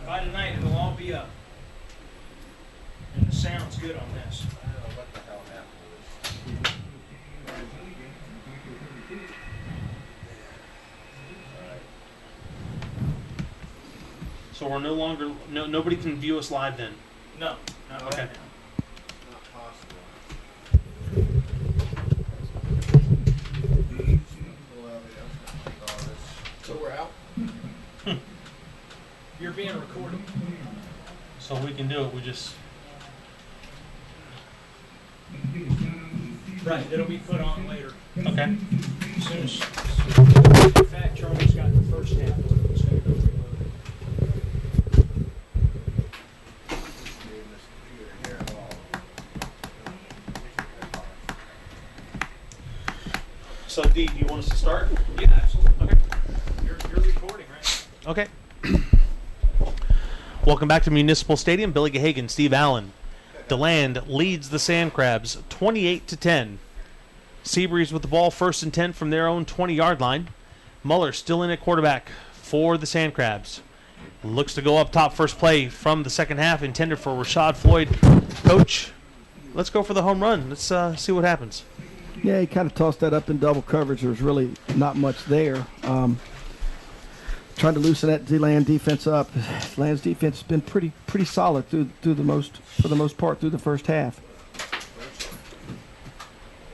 By tonight, it'll all be up. And the sound's good on this. I don't know what the hell happened with So we're no longer, nobody can view us live then? No, not Okay. right now. Not possible. So we're out? You're being recorded. So we can do it, we just... Right, it'll be put on later. Okay. As soon as, in fact, Charlie's got the first half of it. It's going to go reload. So Dee, do you want us to start? Yeah, absolutely. Okay. You're recording, right? Okay. Welcome back to Municipal Stadium. Billy Gahagan, Steve Allen. DeLand leads the SANDCRABS 28-10. SEABREEZE with the ball, 1st and 10 from their own 20-yard line. Muller still in at quarterback for the SANDCRABS. Looks to go up top. First play from the second half intended for Rashad Floyd. Coach, let's go for the home run. Let's see what happens. Yeah, he kind of tossed that up in double coverage. There's really not much there. Trying to loosen that DeLand defense up. DeLand's defense has been pretty solid for the most part through the first half.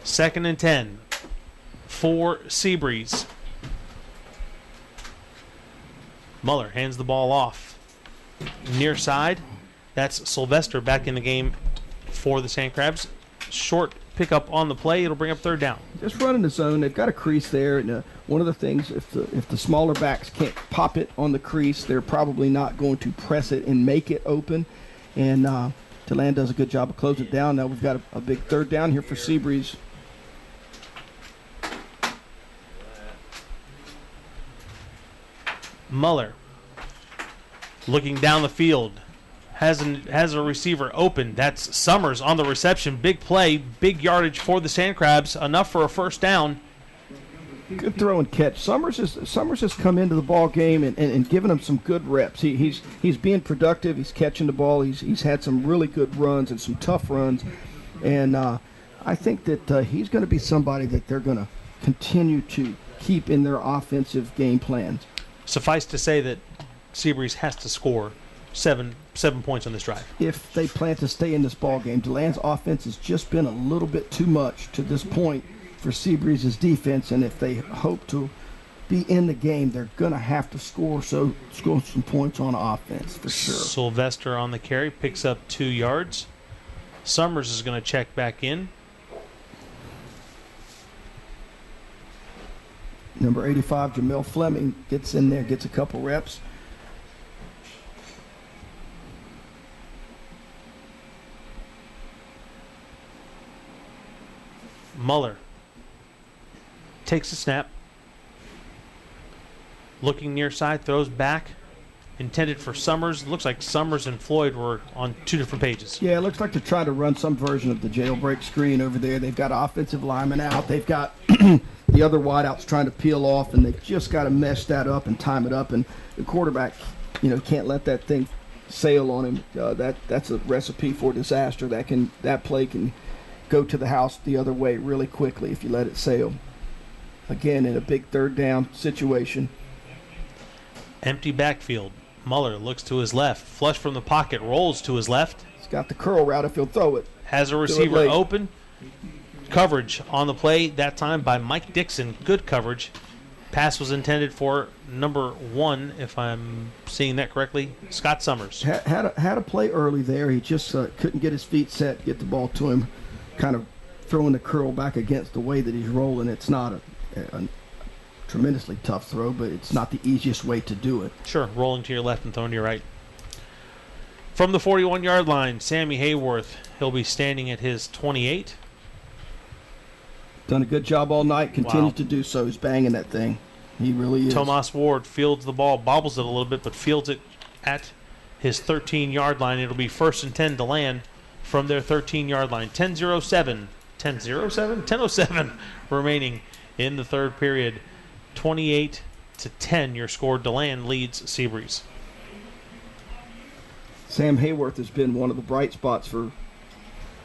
2nd and 10 for SEABREEZE. Muller hands the ball off. Near side, that's Sylvester back in the game for the SANDCRABS. Short pickup on the play. It'll bring up 3rd down. Just running the zone. They've got a crease there. And one of the things, if the smaller backs can't pop it on the crease, they're probably not going to press it and make it open. And DeLand does a good job of closing it down. Now we've got a big 3rd down here for SEABREEZE. Muller looking down the field. Has a receiver open. That's Summers on the reception. Big play, big yardage for the SANDCRABS. Enough for a 1st down. Good throw and catch. Summers has come into the ball game and given him some good reps. He's being productive. He's catching the ball. He's had some really good runs and some tough runs. And I think that he's going to be somebody that they're going to continue to keep in their offensive game plans. Suffice to say that SEABREEZE has to score seven points on this drive. If they plan to stay in this ball game, DeLand's offense has just been a little bit too much to this point for SEABREEZE's defense, and if they hope to be in the game, they're going to have to score some points on offense for sure. Sylvester on the carry, picks up 2 yards. Summers is going to check back in. Number 85, Jamel Fleming, gets in there, gets a couple reps. Muller takes a snap. Looking near side, throws back. Intended for Summers. Looks like Summers and Floyd were on 2 different pages. Yeah, it looks like they're trying to run some version of the jailbreak screen over there. They've got offensive linemen out. They've got the other wideouts trying to peel off, and they've just got to mesh that up and time it up. And the quarterback, can't let that thing sail on him. That's a recipe for disaster. That play can go to the house the other way really quickly if you let it sail. Again, in a big 3rd down situation. Empty backfield. Muller looks to his left. Flush from the pocket. Rolls to his left. He's got the curl route if he'll throw it. Has a receiver open. Coverage on the play that time by Mike Dixon. Good coverage. Pass was intended for number 1, if I'm seeing that correctly, Scott Summers. Had a play early there. He just couldn't get his feet set, get the ball to him, kind of throwing the curl back against the way that he's rolling. It's not a tremendously tough throw, but it's not the easiest way to do it. Sure, rolling to your left and throwing to your right. From the 41-yard line, Sammy Hayworth. He'll be standing at his 28. Done a good job all night, continues to do so. He's banging that thing. He really is. Tomas Ward fields the ball, bobbles it a little bit, but fields it at his 13-yard line. It'll be 1st and 10 to land from their 13-yard line. 10:07 remaining in the 3rd period. 28-10 your score. DeLand leads SEABREEZE. Sam Hayworth has been one of the bright spots for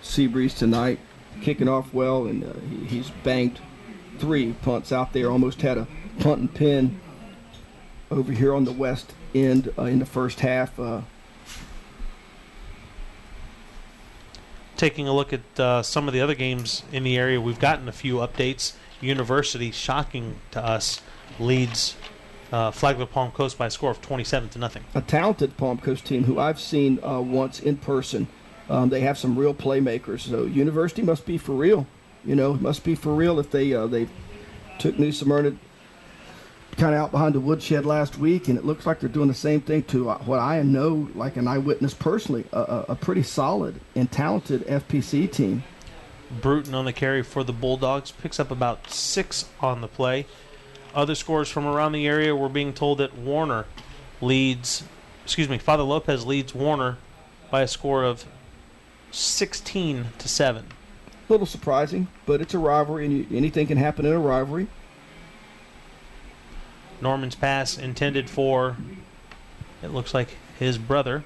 SEABREEZE tonight, kicking off well, and he's banked 3 punts out there. Almost had a punt and pin over here on the west end in the first half. Taking a look at some of the other games in the area, we've gotten a few updates. University, shocking to us, leads Flagler Palm Coast by a score of 27-0. A talented Palm Coast team who I've seen once in person. They have some real playmakers. So University must be for real. You know, it must be for real if they took New Smyrna kind of out behind the woodshed last week, and it looks like they're doing the same thing to what I know, like an eyewitness personally, a pretty solid and talented FPC team. Bruton on the carry for the Bulldogs, picks up about 6 on the play. Other scores from around the area, we're being told that Father Lopez leads Warner by a score of 16-7. A little surprising, but it's a rivalry, and anything can happen in a rivalry. Norman's pass intended for, it looks like, his brother.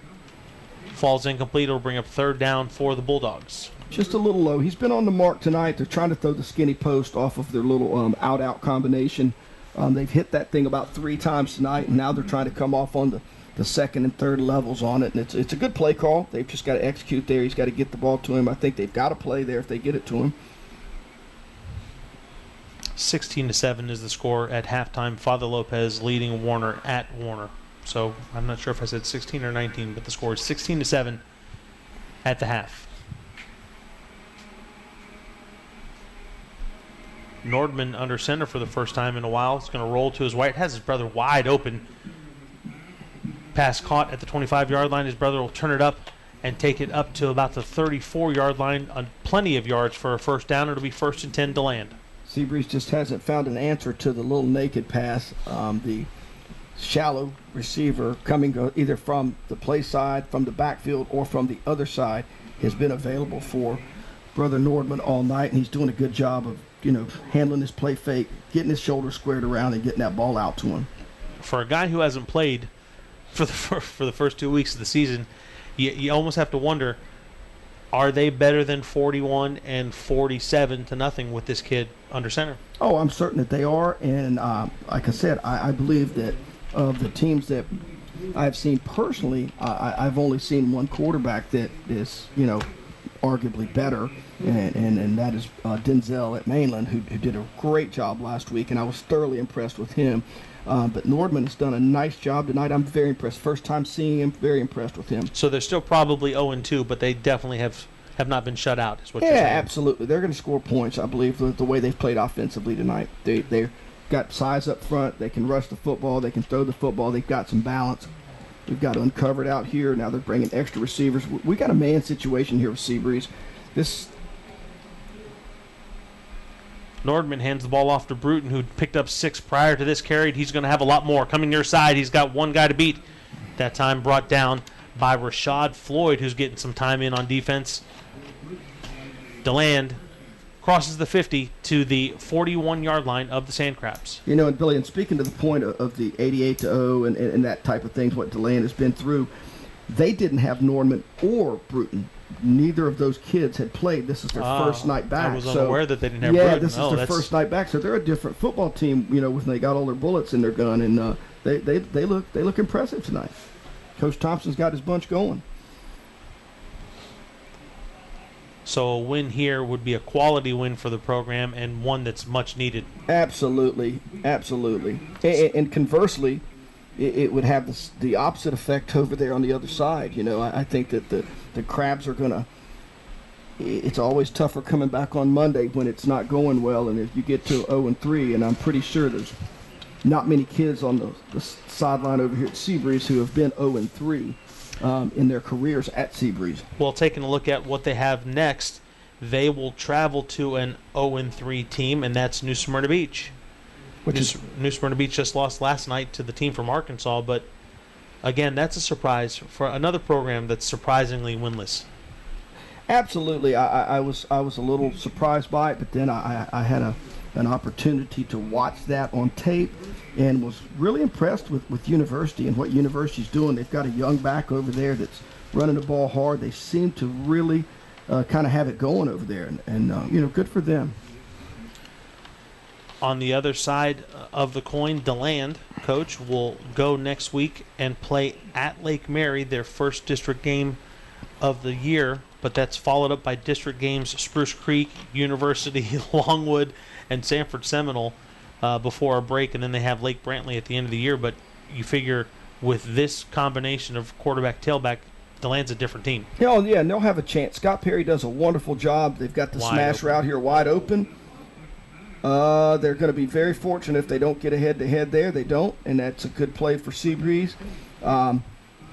Falls incomplete. It'll bring up 3rd down for the Bulldogs. Just a little low. He's been on the mark tonight. They're trying to throw the skinny post off of their little out-out combination. They've hit that thing about 3 times tonight, and now they're trying to come off on the 2nd and 3rd levels on it. And it's a good play call. They've just got to execute there. He's got to get the ball to him. I think they've got to play there if they get it to him. 16-7 is the score at halftime. Father Lopez leading Warner at Warner. So I'm not sure if I said 16 or 19, but the score is 16-7 at the half. Nordman under center for the first time in a while. He's going to roll to his right. Has his brother wide open. Pass caught at the 25-yard line. His brother will turn it up and take it up to about the 34-yard line on plenty of yards for a first down. It'll be 1st and 10 to land. SEABREEZE just hasn't found an answer to the little naked pass. The shallow receiver coming either from the play side, from the backfield, or from the other side has been available for Brother Nordman all night, and he's doing a good job of, handling his play fake, getting his shoulder squared around, and getting that ball out to him. For a guy who hasn't played for the first 2 weeks of the season, you almost have to wonder, are they better than 41 and 47-0 with this kid under center? Oh, I'm certain that they are, and like I said, I believe that of the teams that I've seen personally, I've only seen one quarterback that is, arguably better, and that is Denzel at Mainland, who did a great job last week, and I was thoroughly impressed with him. But Nordman has done a nice job tonight. I'm very impressed. First time seeing him, very impressed with him. So they're still probably 0-2, but they definitely have not been shut out, is what you're saying. Yeah, absolutely. They're going to score points, I believe, the way they've played offensively tonight. They've got size up front. They can rush the football. They can throw the football. They've got some balance. We've got uncovered out here. Now they're bringing extra receivers. We got a man situation here with SEABREEZE. Nordman hands the ball off to Bruton, who picked up 6 prior to this carry. He's going to have a lot more. Coming near side, he's got one guy to beat. That time brought down by Rashad Floyd, who's getting some time in on defense. DeLand crosses the 50 to the 41-yard line of the SANDCRABS. And Billy, and speaking to the point of the 88-0 and that type of things, what DeLand has been through, they didn't have Norman or Bruton. Neither of those kids had played. This is their first night back. I was unaware that they didn't have Bruton. Bruton. This is their first night back, so they're a different football team, when they got all their bullets in their gun, and they look impressive tonight. Coach Thompson's got his bunch going. So a win here would be a quality win for the program and one that's much needed. Absolutely. And conversely, it would have the opposite effect over there on the other side. I think that the Crabs are going to – it's always tougher coming back on Monday when it's not going well, and if you get to 0-3, and I'm pretty sure there's not many kids on the sideline over here at SEABREEZE who have been 0-3 in their careers at SEABREEZE. Well, taking a look at what they have next, they will travel to an 0-3 team, and that's New Smyrna Beach. New Smyrna Beach just lost last night to the team from Arkansas, but again, that's a surprise for another program that's surprisingly winless. Absolutely, I was a little surprised by it, but then I had an opportunity to watch that on tape and was really impressed with University and what University's doing. They've got a young back over there that's running the ball hard. They seem to really kind of have it going over there, and good for them. On the other side of the coin, DeLand, coach, will go next week and play at Lake Mary, their first district game of the year, but that's followed up by district games Spruce Creek, University, Longwood, and Sanford Seminole before a break, and then they have Lake Brantley at the end of the year. But you figure with this combination of quarterback, tailback, DeLand's a different team. Yeah, and they'll have a chance. Scott Perry does a wonderful job. They've got the smash route here wide open. They're going to be very fortunate if they don't get a head-to-head there. They don't, and that's a good play for SEABREEZE.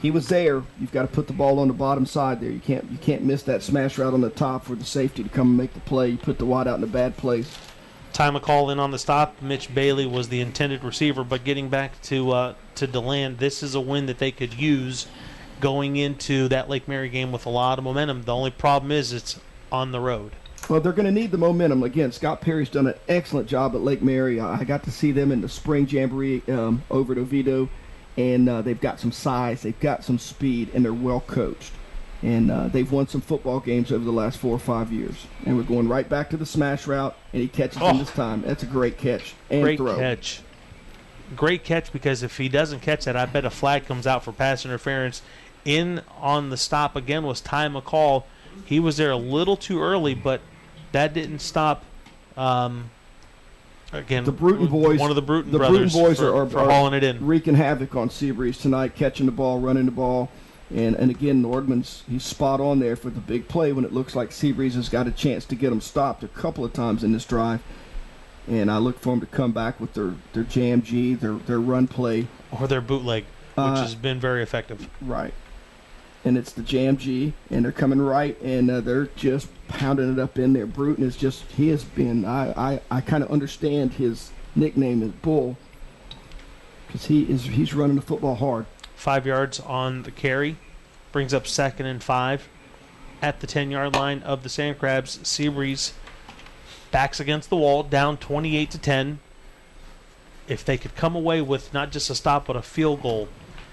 He was there. You've got to put the ball on the bottom side there. You can't miss that smash route on the top for the safety to come and make the play. You put the wide out in a bad place. Ty McCall in on the stop. Mitch Bailey was the intended receiver, but getting back to DeLand, this is a win that they could use going into that Lake Mary game with a lot of momentum. The only problem is it's on the road. Well, they're going to need the momentum. Again, Scott Perry's done an excellent job at Lake Mary. I got to see them in the spring jamboree over at Oviedo, and they've got some size, they've got some speed, and they're well coached. And they've won some football games over the last 4 or 5 years. And we're going right back to the smash route, and he catches him this time. That's a great catch and great throw. Catch. Great catch, because if he doesn't catch that, I bet a flag comes out for pass interference. In on the stop again was Ty McCall. He was there a little too early, but that didn't stop. Again, the Bruton boys, one of the Bruton brothers, are hauling it in, wreaking havoc on SEABREEZE tonight, catching the ball, running the ball, and again, he's spot on there for the big play when it looks like SEABREEZE has got a chance to get them stopped a couple of times in this drive, and I look for them to come back with their jam G, their run play, or their bootleg, which has been very effective. Right. And it's the Jam G, and they're coming right, and they're just pounding it up in there. Bruton is just, he has been, I kind of understand his nickname is Bull, because he's running the football hard. 5 yards on the carry, brings up 2nd and 5 at the 10-yard line of the SANDCRABS. SEABREEZE backs against the wall, down 28-10. If they could come away with not just a stop but a field goal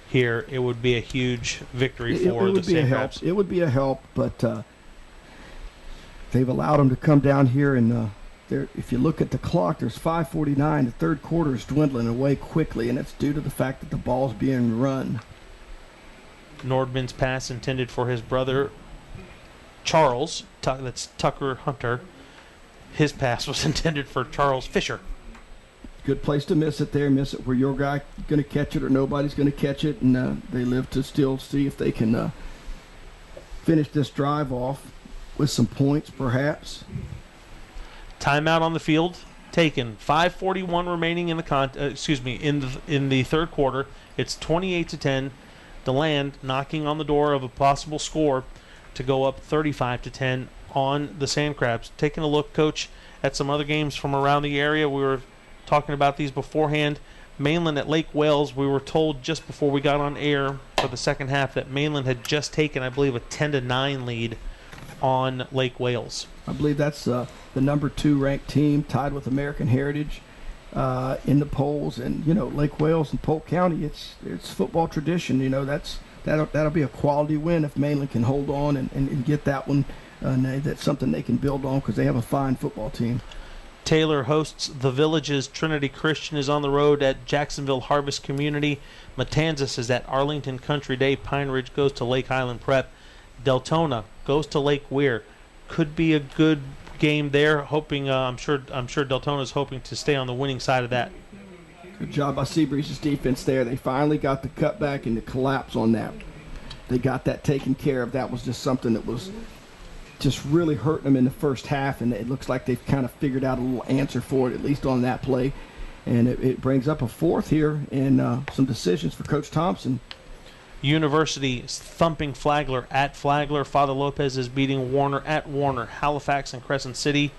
here, it would be a huge victory for the SANDCRABS. It would be a help, but they've allowed them to come down here, and if you look at the clock, there's 5:49. The third quarter is dwindling away quickly, and it's due to the fact that the ball's being run. Nordman's pass intended for his brother Charles. That's Tucker Hunter. His pass was intended for Charles Fisher. Good place to miss it there. Miss it where your guy going to catch it or nobody's going to catch it, and they live to still see if they can finish this drive off with some points, perhaps. Timeout on the field taken. 5:41 remaining in the in the third quarter. It's 28-10. DeLand knocking on the door of a possible score to go up 35-10 on the SANDCRABS. Taking a look, Coach, at some other games from around the area. We were talking about these beforehand. Mainland at Lake Wales, we were told just before we got on air for the second half that Mainland had just taken, I believe, a 10-9 lead on Lake Wales. I believe that's the number 2 ranked team, tied with American Heritage in the polls. And Lake Wales and Polk County, it's football tradition. That'll be a quality win if Mainland can hold on and get that one. That's something they can build on because they have a fine football team. Taylor hosts the Villages. Trinity Christian is on the road at Jacksonville Harvest Community. Matanzas is at Arlington Country Day. Pine Ridge goes to Lake Highland Prep. Deltona goes to Lake Weir. Could be a good game there. Hoping, I'm sure Deltona is hoping to stay on the winning side of that. Good job by SEABREEZE's defense there. They finally got the cutback and the collapse on that. They got that taken care of. That was just something that was just really hurting them in the first half, and it looks like they've kind of figured out a little answer for it, at least on that play. And it brings up a fourth here and some decisions for Coach Thompson. University thumping Flagler at Flagler. Father Lopez is beating Warner at Warner. Halifax and Crescent City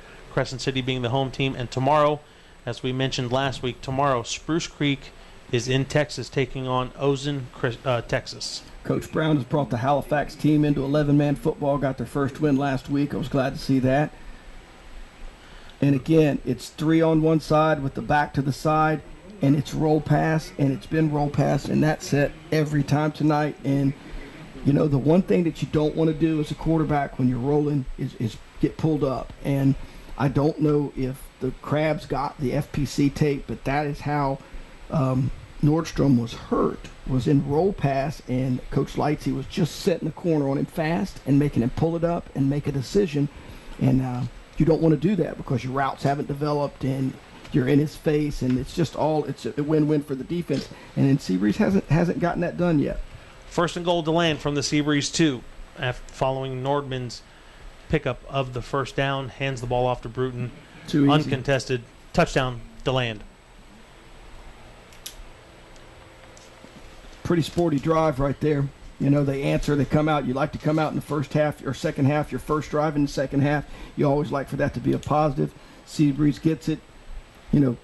being the home team. And tomorrow, as we mentioned last week, Spruce Creek is in Texas taking on Ozen, Texas. Coach Brown has brought the Halifax team into 11-man football, got their first win last week. I was glad to see that. And again, it's 3 on one side with the back to the side, and it's roll pass, and it's been roll pass in that set every time tonight. And, You know, the one thing that you don't want to do as a quarterback when you're rolling is get pulled up. And I don't know if the Crabs got the FPC tape, but that is how Nordstrom was hurt, was in roll pass, and Coach Lightsey was just setting the corner on him fast and making him pull it up and make a decision. And you don't want to do that because your routes haven't developed and you're in his face, and it's just it's a win-win for the defense. And then SEABREEZE hasn't gotten that done yet. First and goal to land from the SEABREEZE 2, following Nordman's pickup of the first down, hands the ball off to Bruton. Too easy. Uncontested touchdown to land. Pretty sporty drive right there. You know, they answer, they come out. You like to come out in the first half or second half, your first drive in the second half. You always like for that to be a positive. SEABREEZE gets it, you know,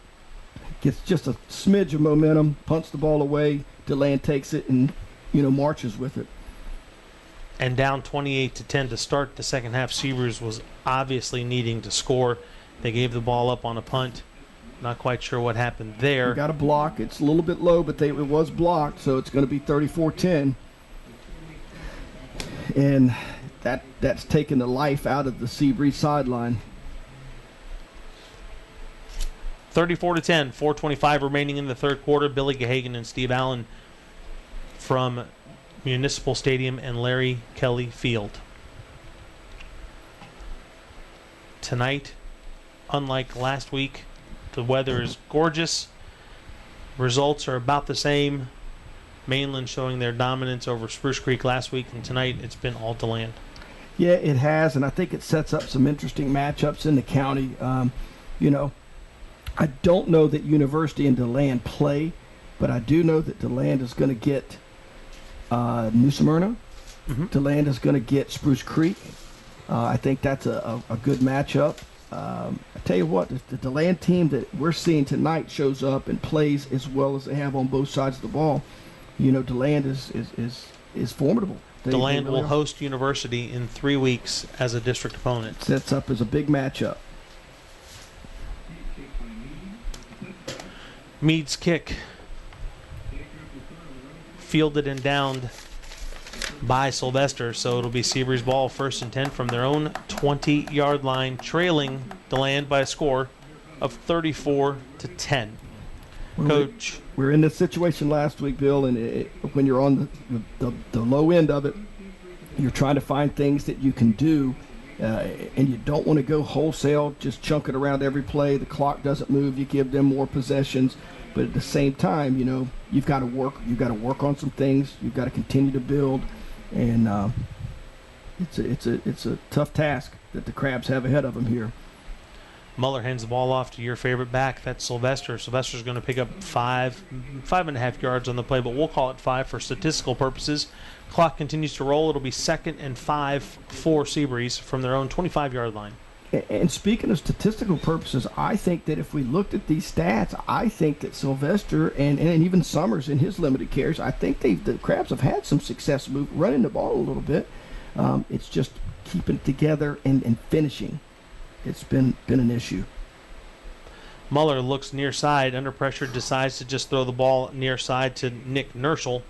gets just a smidge of momentum, punts the ball away, DeLand takes it and, you know, marches with it. And down 28-10 to start the second half. SEABREEZE was obviously needing to score. They gave the ball up on a punt. Not quite sure what happened there. We got a block. It's a little bit low, but it was blocked, so it's going to be 34-10. And that's taken the life out of the SEABREEZE sideline. 34-10, 4:25 remaining in the third quarter. Billy Gahagan and Steve Allen from Municipal Stadium and Larry Kelly Field. Tonight, unlike last week, the weather is gorgeous. Results are about the same. Mainland showing their dominance over Spruce Creek last week, and tonight it's been all DeLand. Yeah, it has, and I think it sets up some interesting matchups in the county. You know, I don't know that University and DeLand play, but I do know that DeLand is going to get New Smyrna. DeLand is going to get Spruce Creek. I think that's a good matchup. I tell you what, the DeLand team that we're seeing tonight shows up and plays as well as they have on both sides of the ball. You know, DeLand is formidable. DeLand really will are. host University in 3 weeks as a district opponent. Sets up as a big matchup. Meade's kick, fielded and downed by Sylvester, so it'll be SEABREEZE ball, 1st and 10 from their own 20-yard line, trailing DeLand by a score of 34-10. Coach, we were in this situation last week, Bill, and when you're on the low end of it, you're trying to find things that you can do, and you don't want to go wholesale, just chunk it around every play. The clock doesn't move. You give them more possessions, but at the same time, you know, you've got to work. You've got to work on some things. You've got to continue to build, and it's a tough task that the Crabs have ahead of them here. Muller hands the ball off to your favorite back. That's Sylvester. Sylvester's going to pick up 5.5 yards on the play, but we'll call it 5 for statistical purposes. Clock continues to roll. It'll be 2nd and 5 for SEABREEZE from their own 25-yard line. And speaking of statistical purposes, I think that if we looked at these stats, I think that Sylvester and even Summers in his limited carries, I think the Crabs have had some success running the ball a little bit. It's just keeping it together and finishing. It's been an issue. Muller looks near side, under pressure, decides to just throw the ball near side to Nick Nerschel.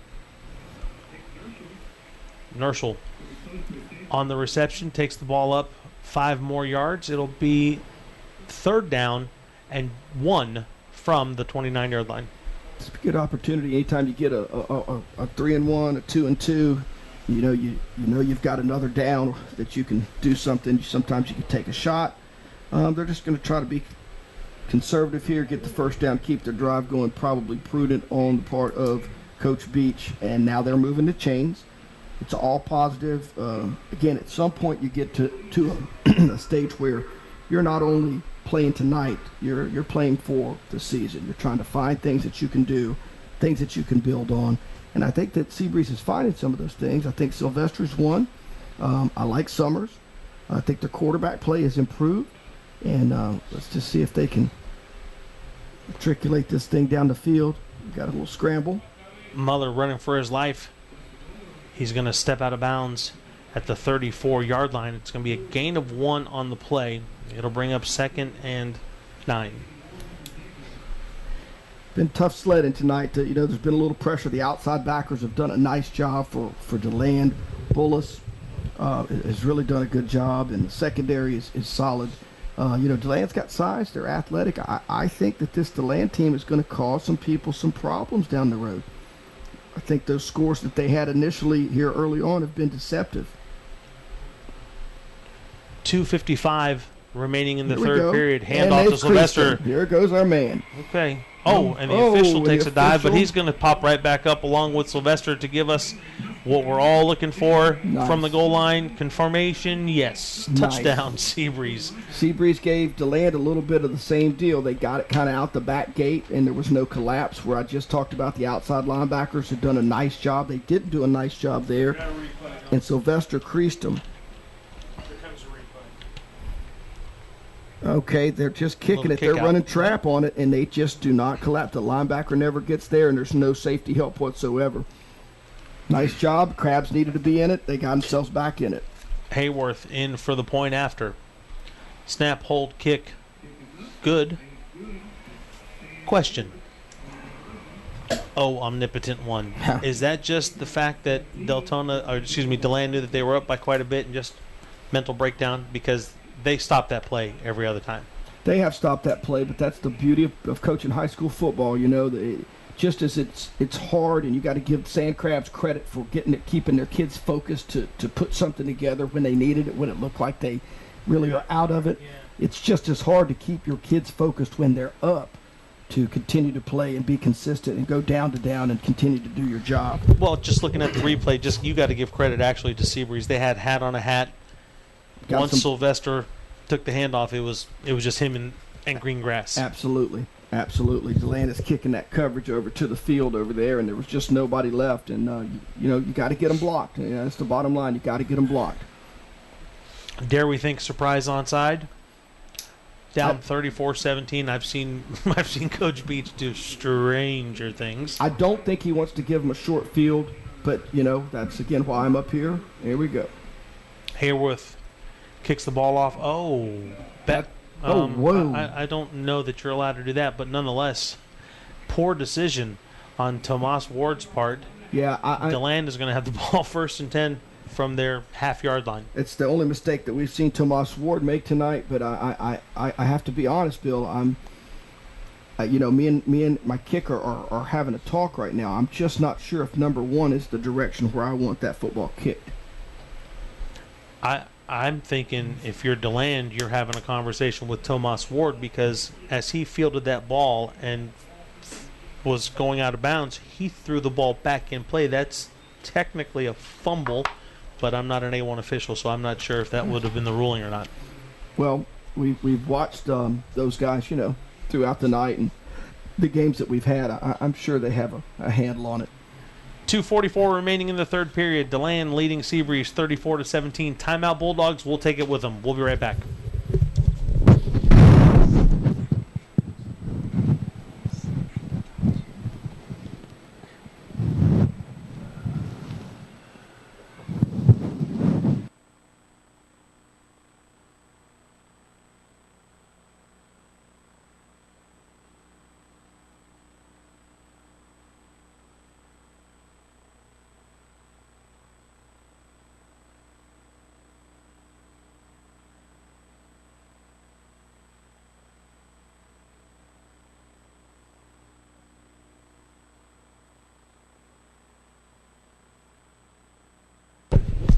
Nerschel on the reception, takes the ball up 5 more yards. It'll be 3rd down and 1 from the 29-yard line. It's a good opportunity anytime you get a 3-and-1, a 2-and-2. You know you've got another down that you can do something. Sometimes you can take a shot. They're just going to try to be conservative here, get the first down, keep their drive going, probably prudent on the part of Coach Beach. And now they're moving the chains. It's all positive. Again, at some point you get to a stage where you're not only playing tonight, you're playing for the season. You're trying to find things that you can do, things that you can build on. And I think that SEABREEZE is finding some of those things. I think Sylvester's one. I like Summers. I think their quarterback play has improved. And let's just see if they can matriculate this thing down the field. We've got a little scramble. Muller running for his life. He's going to step out of bounds at the 34-yard line. It's going to be a gain of 1 on the play. It'll bring up 2nd and 9. Been tough sledding tonight. There's been a little pressure. The outside backers have done a nice job for DeLand. Bullis has really done a good job, and the secondary is solid. DeLand's got size. They're athletic. I think that this DeLand team is going to cause some people some problems down the road. I think those scores that they had initially here early on have been deceptive. 2:55 remaining in the Here we third go. period. And Handoff to they've creased Sylvester. him. Here goes our man. Okay. Oh, and the official the takes a dive, but official. he's going to pop right back up along with Sylvester to give us what we're all looking for Nice. from the goal line. Confirmation, yes. Nice. Touchdown, SEABREEZE. SEABREEZE gave DeLand a little bit of the same deal. They got it kind of out the back gate, and there was no collapse, where I just talked about the outside linebackers had done a nice job. They didn't do a nice job there, Got a replay. and Sylvester creased them. Here comes a replay. Okay, they're just kicking Little it. They're kick out. running trap on it, and they just do not collapse. The linebacker never gets there, and there's no safety help whatsoever. Nice job. Crabs needed to be in it. They got themselves back in it. Hayworth in for the point after. Snap, hold, kick. Good. Question. Oh, omnipotent one. Is that just the fact that DeLand knew that they were up by quite a bit and just mental breakdown? Because they stopped that play every other time. They have stopped that play, but that's the beauty of coaching high school football. Just as it's hard, and you got to give SANDCRABS credit for keeping their kids focused to put something together when they needed it, when it looked like they really are out of it. It's just as hard to keep your kids focused when they're up, to continue to play and be consistent and go down to down and continue to do your job. Well, just looking at the replay, you got to give credit actually to SEABREEZE. They had hat on a hat. Got Once some- Sylvester took the handoff, it was just him and green grass. Absolutely. DeLand is kicking that coverage over to the field over there, and there was just nobody left. And, you got to get them blocked. That's the bottom line. You got to get them blocked. Dare we think surprise onside? Down 34-17. I've seen Coach Beach do stranger things. I don't think he wants to give them a short field, but, that's, again, why I'm up here. Here we go. Hayworth kicks the ball off. Oh, whoa. I don't know that you're allowed to do that, but nonetheless, poor decision on Tomas Ward's part. Yeah, DeLand is going to have the ball 1st and 10 from their half-yard line. it's the only mistake that we've seen Tomas Ward make tonight, but I have to be honest, Bill. Me and my kicker are having a talk right now. I'm just not sure if number 1 is the direction where I want that football kicked. I'm thinking if you're DeLand, you're having a conversation with Tomas Ward, because as he fielded that ball and was going out of bounds, he threw the ball back in play. That's technically a fumble, but I'm not an A1 official, so I'm not sure if that would have been the ruling or not. Well, we've watched those guys, throughout the night, and the games that we've had. I'm sure they have a handle on it. 2:44 remaining in the third period. DeLand leading SEABREEZE 34-17. Timeout Bulldogs. We'll take it with them. We'll be right back.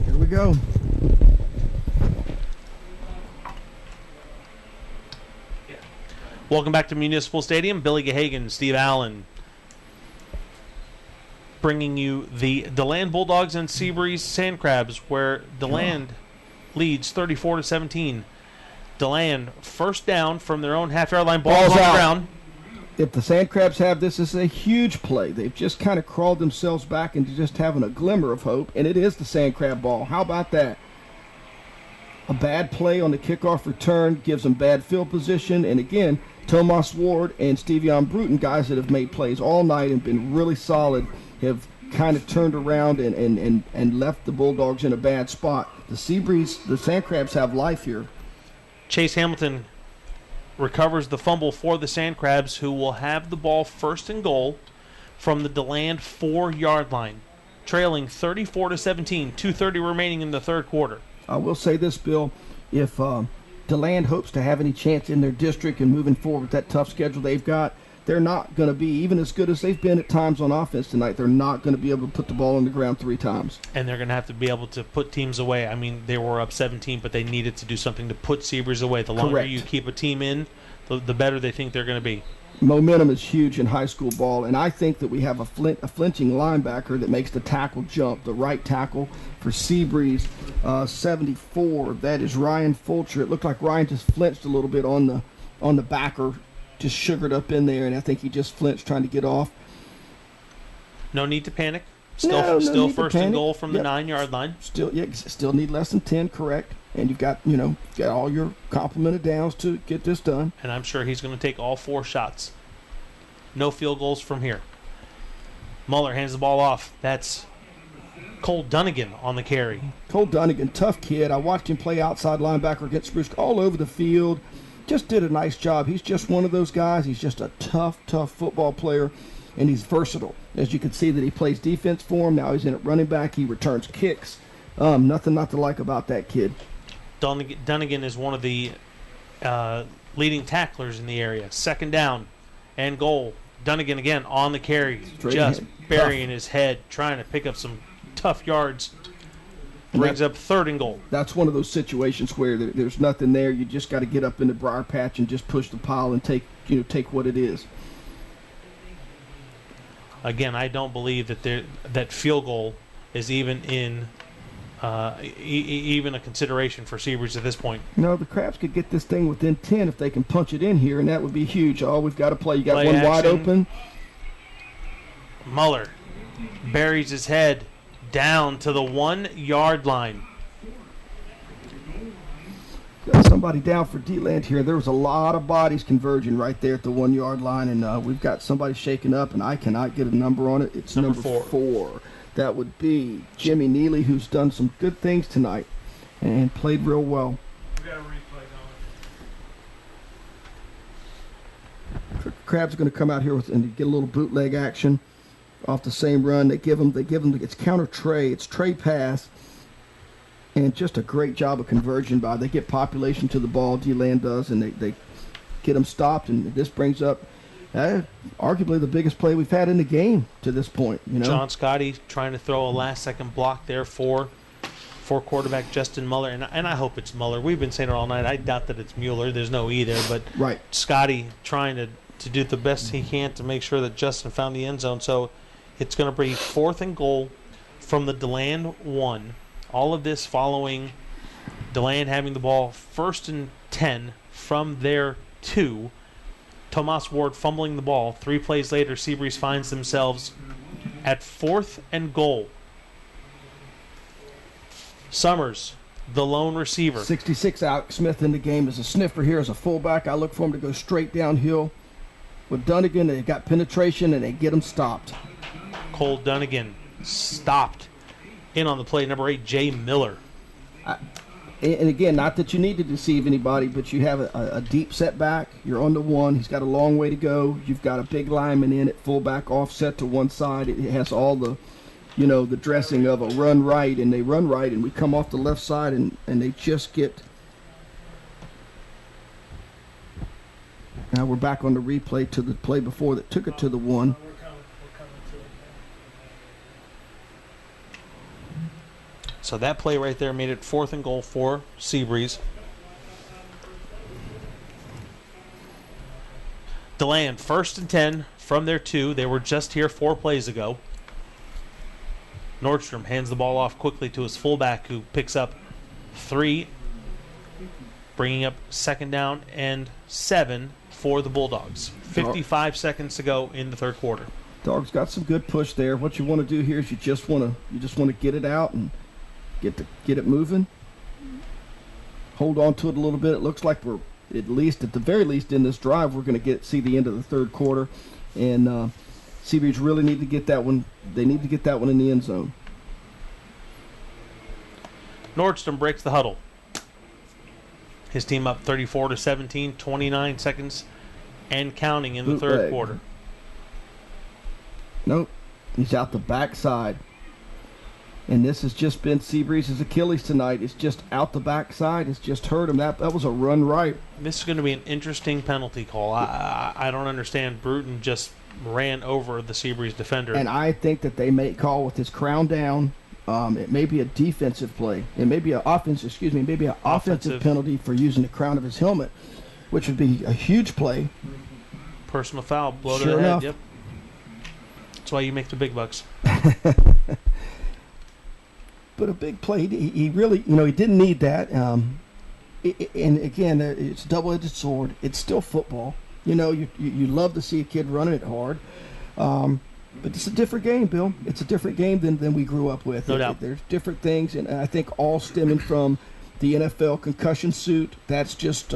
Here we go. Welcome back to Municipal Stadium. Billy Gahagan, Steve Allen, bringing you the DeLand Bulldogs and SEABREEZE SANDCRABS, where DeLand leads 34-17. DeLand first down from their own half-yard line. Ball's on the out. ground. If the SANDCRABS have this is a huge play. They've just kind of crawled themselves back into just having a glimmer of hope, and it is the SANDCRAB ball. How about that? A bad play on the kickoff return gives them bad field position, and again, Tomas Ward and Stevion Bruton, guys that have made plays all night and been really solid, have kind of turned around and left the Bulldogs in a bad spot. The SANDCRABS have life here. Chase Hamilton recovers the fumble for the SANDCRABS, who will have the ball 1st and goal from the DeLand 4-yard line. trailing 34-17, 2:30 remaining in the third quarter. I will say this, Bill. If DeLand hopes to have any chance in their district and moving forward with that tough schedule they've got, they're not going to be, even as good as they've been at times on offense tonight, they're not going to be able to put the ball on the ground 3 times. And they're going to have to be able to put teams away. I mean, they were up 17, but they needed to do something to put SEABREEZE away. The longer Correct. you keep a team in, the better they think they're going to be. Momentum is huge in high school ball, and I think that we have a flinching linebacker that makes the tackle jump. The right tackle for SEABREEZE, 74. That is Ryan Fulcher. It looked like Ryan just flinched a little bit on the backer, just sugared up in there, and I think he just flinched trying to get off. No need to panic. No Still need to first and panic. goal from the Yep. 9-yard line. Still need less than 10, correct? And you've got all your complement of downs to get this done. And I'm sure he's going to take all 4 shots. No field goals from here. Muller hands the ball off. That's Cole Dunnigan on the carry. Cole Dunnigan, tough kid. I watched him play outside linebacker against Spruce all over the field. Just did a nice job. He's just one of those guys. He's just a tough football player, and he's versatile. As you can see that he plays defense for him. Now he's in at running back. He returns kicks. Nothing not to like about that kid. Dunnigan is one of the leading tacklers in the area. Second down and goal. Dunnigan again on the carry, Straight just ahead. burying his head, trying to pick up some tough yards. Brings up third and goal. That's one of those situations where there's nothing there. You just got to get up in the briar patch and just push the pile and take what it is. Again, I don't believe that field goal is even in even a consideration for SEABREEZE at this point. No, the Crabs could get this thing within 10 if they can punch it in here, and that would be huge. All we've got to play. You got Play one wide action. open. Muller buries his head down to the 1-yard line. Got somebody down for D-Land here. There was a lot of bodies converging right there at the 1-yard line, and we've got somebody shaken up, and I cannot get a number on it. It's Number number 4. 4. That would be Jimmy Neely, who's done some good things tonight and played real well. We got a replay going. Crabs are going to come out here and get a little bootleg action off the same run. They give them. It's counter tray. It's tray pass, and just a great job of conversion by. They get population to the ball. D-Land does, and they get them stopped. And this brings up arguably the biggest play we've had in the game to this point. John Scotty trying to throw a last-second block there for quarterback Justin Muller, and I hope it's Muller. We've been saying it all night. I doubt that it's Mueller. There's no E there, but right. Scotty trying to do the best he can to make sure that Justin found the end zone. So it's going to be 4th and goal from the DeLand 1. All of this following DeLand having the ball 1st and 10 from their 2. Tomas Ward fumbling the ball. 3 plays later, SEABREEZE finds themselves at 4th and goal. Summers, the lone receiver. 66 Alex Smith in the game as a sniffer here as a fullback. I look for him to go straight downhill. With Dunnigan, they got penetration and they get him stopped. Cole Dunnigan stopped. In on the play, number 8, Jay Miller. And again, not that you need to deceive anybody, but you have a deep setback. You're on the 1. He's got a long way to go. You've got a big lineman in at fullback offset to one side. It has all the, the dressing of a run right, and they run right, and we come off the left side, and they just get. Now we're back on the replay to the play before that took it to the 1. We're coming to it. So that play right there made it 4th and goal for SEABREEZE. DeLand, 1st and 10 from their 2. They were just here 4 plays ago. Nordstrom hands the ball off quickly to his fullback, who picks up 3, bringing up 2nd down and 7 for the Bulldogs. 55 seconds to go in the 3rd quarter. Dogs got some good push there. What you want to do here is you just want to get it out and get it moving. Hold on to it a little bit. It looks like we're at the very least in this drive we're going to see the end of the 3rd quarter, and SEABREEZE really need to get that one. They need to get that one in the end zone. Nordstrom breaks the huddle. His team up 34-17, 29 seconds and counting in the 3rd quarter. Nope. He's out the backside. And this has just been SEABREEZE's Achilles tonight. It's just out the backside. It's just hurt him. That was a run right. This is going to be an interesting penalty call. I don't understand. Bruton just ran over the SEABREEZE defender. And I think that they may call with his crown down. It may be a defensive play. It may be an offensive penalty for using the crown of his helmet, which would be a huge play. Personal foul, blow to Sure the head. enough. Yep. That's why you make the big bucks. But a big play. He really, he didn't need that. And again, it's a double-edged sword. It's still football. You love to see a kid running it hard. But it's a different game, Bill. It's a different game than we grew up with. No doubt. There's different things, and I think all stemming from the NFL concussion suit. That's just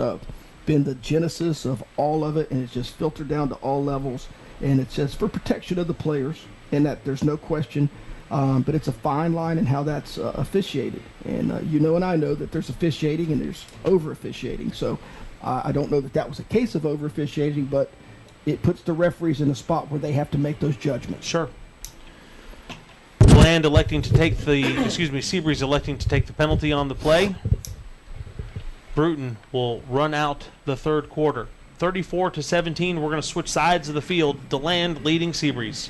been the genesis of all of it, and it's just filtered down to all levels. And it's just for protection of the players, and that there's no question. But it's a fine line in how that's officiated. And and I know that there's officiating and there's over-officiating. So I don't know that was a case of over-officiating, but it puts the referees in a spot where they have to make those judgments. Sure. DeLand electing to take SEABREEZE electing to take the penalty on the play. Bruton will run out the third quarter. 34-17, we're going to switch sides of the field. DeLand leading SEABREEZE.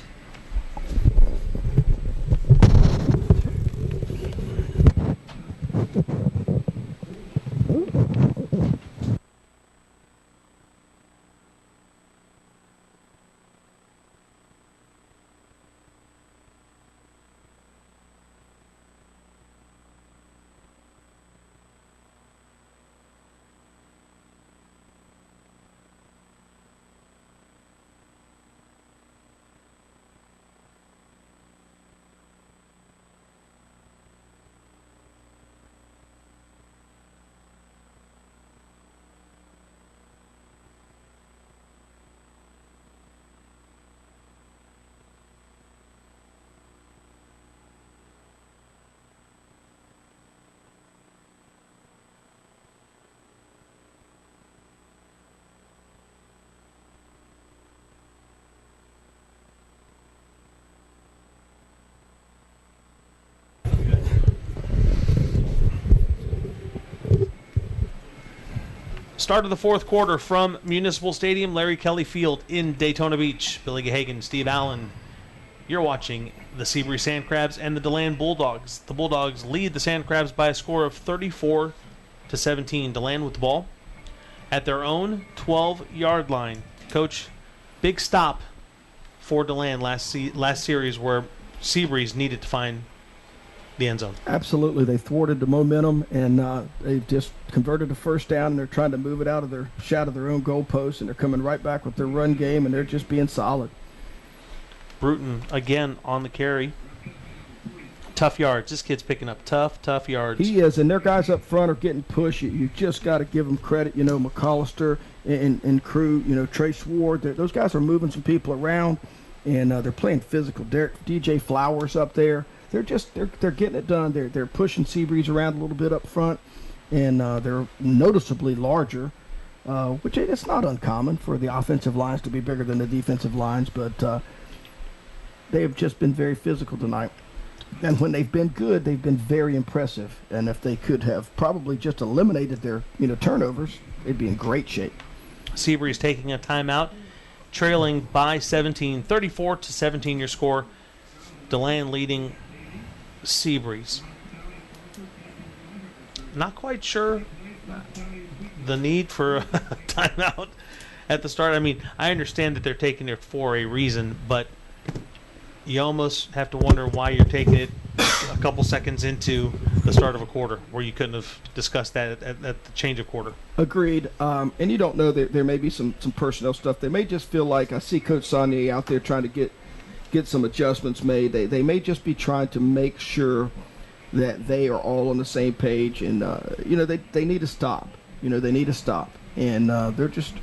Start of the fourth quarter from Municipal Stadium, Larry Kelly Field in Daytona Beach. Billy Gahagan, Steve Allen. You're watching the SEABREEZE SANDCRABS and the DeLand Bulldogs. The Bulldogs lead the SANDCRABS by a score of 34-17. DeLand with the ball at their own 12-yard line. Coach, big stop for DeLand last series where SEABREEZE needed to find the end zone. Absolutely. They thwarted the momentum, and they've just converted a first down, and they're trying to move it out of their own goalpost, and they're coming right back with their run game, and they're just being solid. Bruton again on the carry. Tough yards. This kid's picking up tough yards. He is, and their guys up front are getting pushed. You just got to give them credit. McCollister and crew, Trace Ward, those guys are moving some people around, and they're playing physical. DJ Flowers up there. They're getting it done. They're pushing SEABREEZE around a little bit up front, and they're noticeably larger, which it's not uncommon for the offensive lines to be bigger than the defensive lines, but they have just been very physical tonight. And when they've been good, they've been very impressive. And if they could have probably just eliminated their turnovers, they'd be in great shape. SEABREEZE taking a timeout, trailing by 17, 34-17 your score. DeLand leading SEABREEZE. Not quite sure the need for a timeout at the start. I mean, I understand that they're taking it for a reason, but you almost have to wonder why you're taking it a couple seconds into the start of a quarter where you couldn't have discussed that at the change of quarter. Agreed. And you don't know that there may be some personnel stuff. They may just feel like, I see Coach Saunier out there trying to get some adjustments made. They may just be trying to make sure that they are all on the same page, and they need to stop. They need to stop, and they're just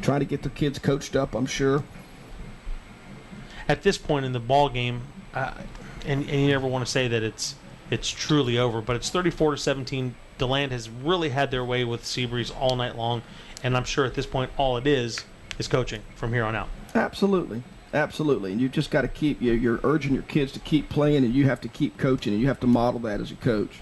trying to get their kids coached up, I'm sure. At this point in the ball game, and you never want to say that it's truly over, but it's 34-17. DeLand has really had their way with SEABREEZE all night long, and I'm sure at this point all it is coaching from here on out. Absolutely. Absolutely, and you just got to keep you're urging your kids to keep playing, and you have to keep coaching, and you have to model that as a coach.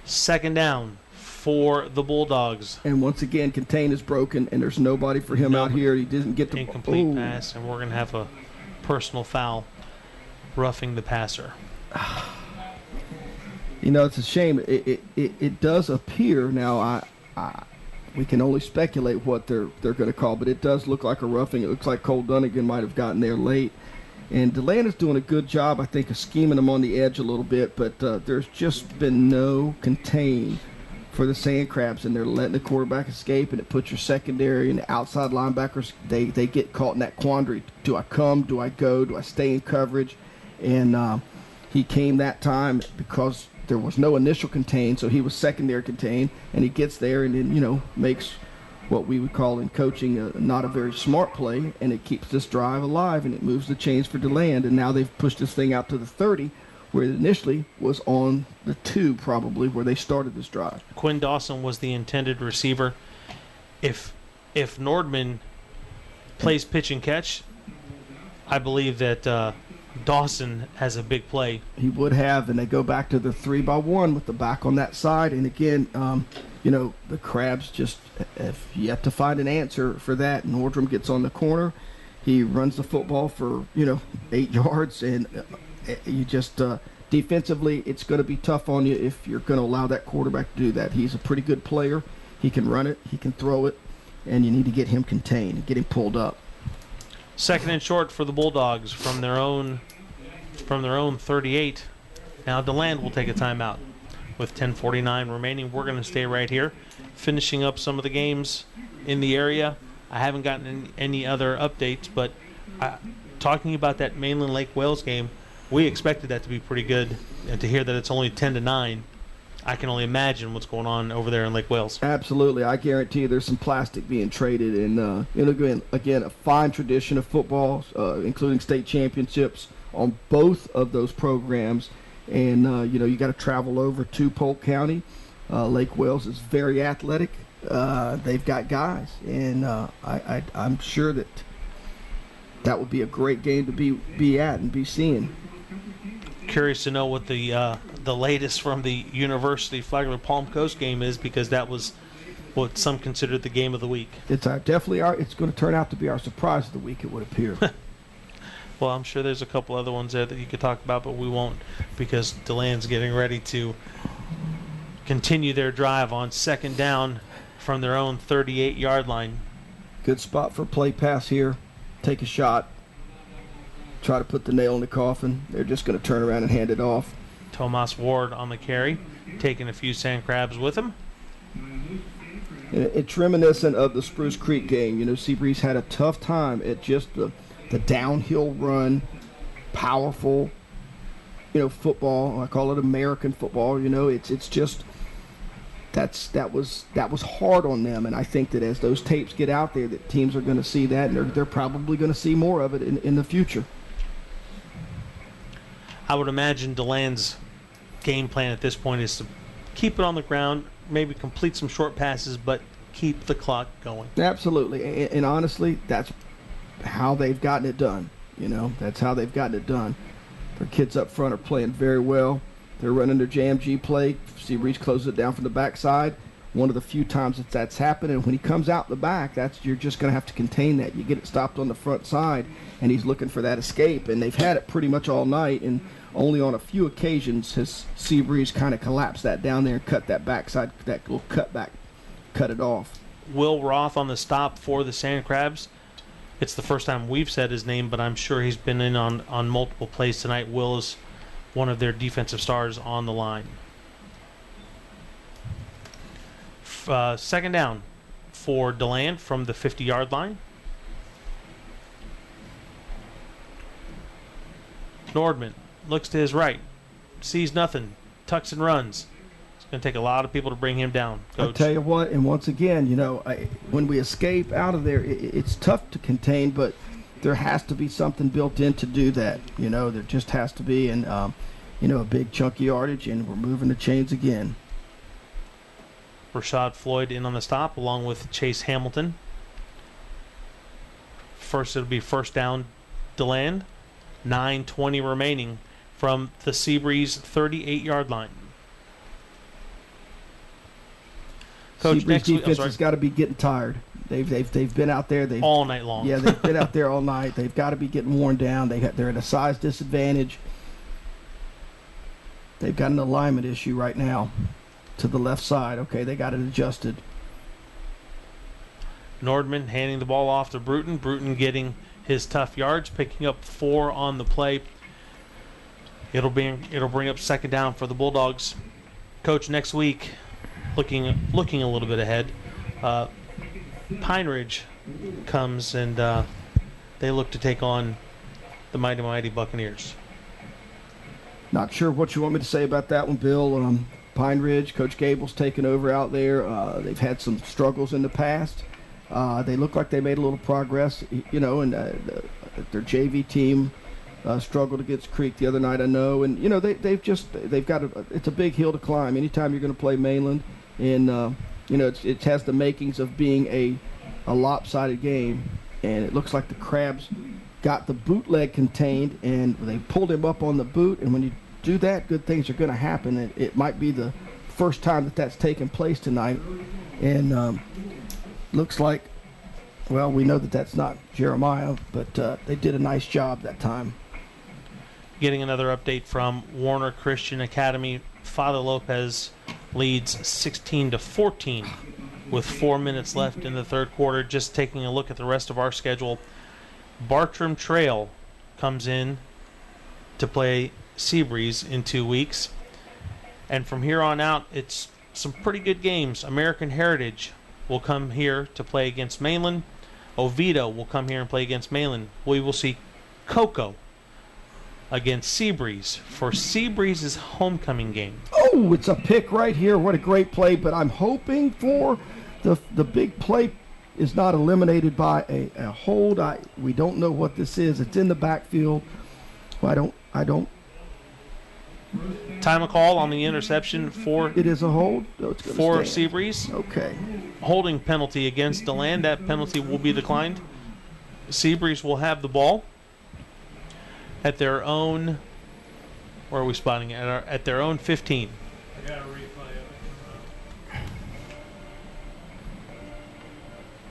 Second down for the Bulldogs. And once again, contain is broken, and there's nobody for him out here. He didn't get the Incomplete pass, and we're going to have a personal foul, roughing the passer. You know, it's a shame. It does appear now. We can only speculate what they're going to call, but it does look like a roughing. It looks like Cole Dunnigan might have gotten there late. And DeLand is doing a good job, I think, of scheming him on the edge a little bit, but there's just been no contain for the SANDCRABS, and they're letting the quarterback escape, and it puts your secondary and the outside linebackers, they get caught in that quandary. Do I come? Do I go? Do I stay in coverage? And he came that time because there was no initial contain, so he was secondary contained, and he gets there and then, you know, makes what we would call in coaching not a very smart play, and it keeps this drive alive, and it moves the chains for DeLand, and now they've pushed this thing out to the 30, where it initially was on the 2 probably, where they started this drive. Quinn Dawson was the intended receiver. If Nordman plays pitch and catch, I believe that Dawson has a big play. He would have, and they go back to the 3-by-1 with the back on that side, and again, you know, the Crabs just have yet to find an answer for that. Nordrum gets on the corner. He runs the football for, 8 yards, and you just defensively, it's going to be tough on you if you're going to allow that quarterback to do that. He's a pretty good player. He can run it. He can throw it, and you need to get him contained and get him pulled up. Second and short for the Bulldogs from their own 38. Now DeLand will take a timeout. With 10:49 remaining, we're going to stay right here, finishing up some of the games in the area. I haven't gotten any other updates, but talking about that Mainland Lake Wales game, we expected that to be pretty good, and to hear that it's only 10-9, I can only imagine what's going on over there in Lake Wales. Absolutely, I guarantee you there's some plastic being traded, and again, a fine tradition of football, including state championships on both of those programs. And, you got to travel over to Polk County. Lake Wales is very athletic. They've got guys. And I'm sure that would be a great game to be at and be seeing. Curious to know what the latest from the University Flagler Palm Coast game is, because that was what some considered the game of the week. It's definitely it's going to turn out to be our surprise of the week, it would appear. Well, I'm sure there's a couple other ones there that you could talk about, but we won't, because DeLand's getting ready to continue their drive on second down from their own 38-yard line. Good spot for play pass here. Take a shot. Try to put the nail in the coffin. They're just going to turn around and hand it off. Tomas Ward on the carry, taking a few SANDCRABS with him. It's reminiscent of the Spruce Creek game. SeaBreeze had a tough time at just the downhill run, powerful, football. I call it American football. It's just that was hard on them, and I think that as those tapes get out there, that teams are going to see that, and they're probably going to see more of it in the future. I would imagine DeLand's game plan at this point is to keep it on the ground, maybe complete some short passes, but keep the clock going. Absolutely, and honestly, that's how they've gotten it done. That's how they've gotten it done. Their kids up front are playing very well. They're running their JMG play. SeaBreeze closes it down from the backside. One of the few times that's happened, and when he comes out the back, you're just going to have to contain that. You get it stopped on the front side, and he's looking for that escape, and they've had it pretty much all night, and only on a few occasions has SeaBreeze kind of collapsed that down there and cut that backside, that little cutback, cut it off. Will Roth on the stop for the SANDCRABS. It's the first time we've said his name, but I'm sure he's been in on multiple plays tonight. Will is one of their defensive stars on the line. Second down for DeLand from the 50-yard line. Nordman looks to his right, sees nothing, tucks and runs. It's going to take a lot of people to bring him down, Coach. I'll tell you what, and once again, when we escape out of there, it's tough to contain, but there has to be something built in to do that. There just has to be, and a big chunky yardage, and we're moving the chains again. Rashad Floyd in on the stop, along with Chase Hamilton. First, it'll be first down, DeLand. 9:20 remaining from the SEABREEZE 38-yard line. Coach, Seabreeze next week, defense has got to be getting tired. They've been out there. They've all night long. Yeah, they've been out there all night. They've got to be getting worn down. They're at a size disadvantage. They've got an alignment issue right now to the left side. Okay, they got it adjusted. Nordman handing the ball off to Bruton. Bruton getting his tough yards, picking up 4 on the play. It'll bring up second down for the Bulldogs. Coach, next week, looking a little bit ahead, Pine Ridge comes and they look to take on the mighty Buccaneers. Not sure what you want me to say about that one, Bill. Pine Ridge, Coach Gable's taken over out there. They've had some struggles in the past. They look like they made a little progress, and their JV team struggled against Creek the other night, I know. And, they've got it's a big hill to climb anytime you're going to play Mainland. And, it has the makings of being a lopsided game. And it looks like the Crabs got the bootleg contained, and they pulled him up on the boot. And when you do that, good things are going to happen. It might be the first time that's taken place tonight. And looks like, well, we know that's not Jeremiah, but they did a nice job that time. Getting another update from Warner Christian Academy. Father Lopez leads 16-14 with 4 minutes left in the third quarter. Just taking a look at the rest of our schedule. Bartram Trail comes in to play SEABREEZE in 2 weeks. And from here on out, it's some pretty good games. American Heritage will come here to play against Mainland. Oviedo will come here and play against Mainland. We will see Cocoa against SEABREEZE for SEABREEZE's homecoming game. Oh, it's a pick right here. What a great play. But I'm hoping for the big play is not eliminated by a hold. We don't know what this is. It's in the backfield. Well, I don't. Time of call on the interception for It is a hold. No, it's gonna for stand. SEABREEZE. Okay. Holding penalty against DeLand. That penalty will be declined. SEABREEZE will have the ball at their own. Where are we spotting it? At their own 15. I got a replay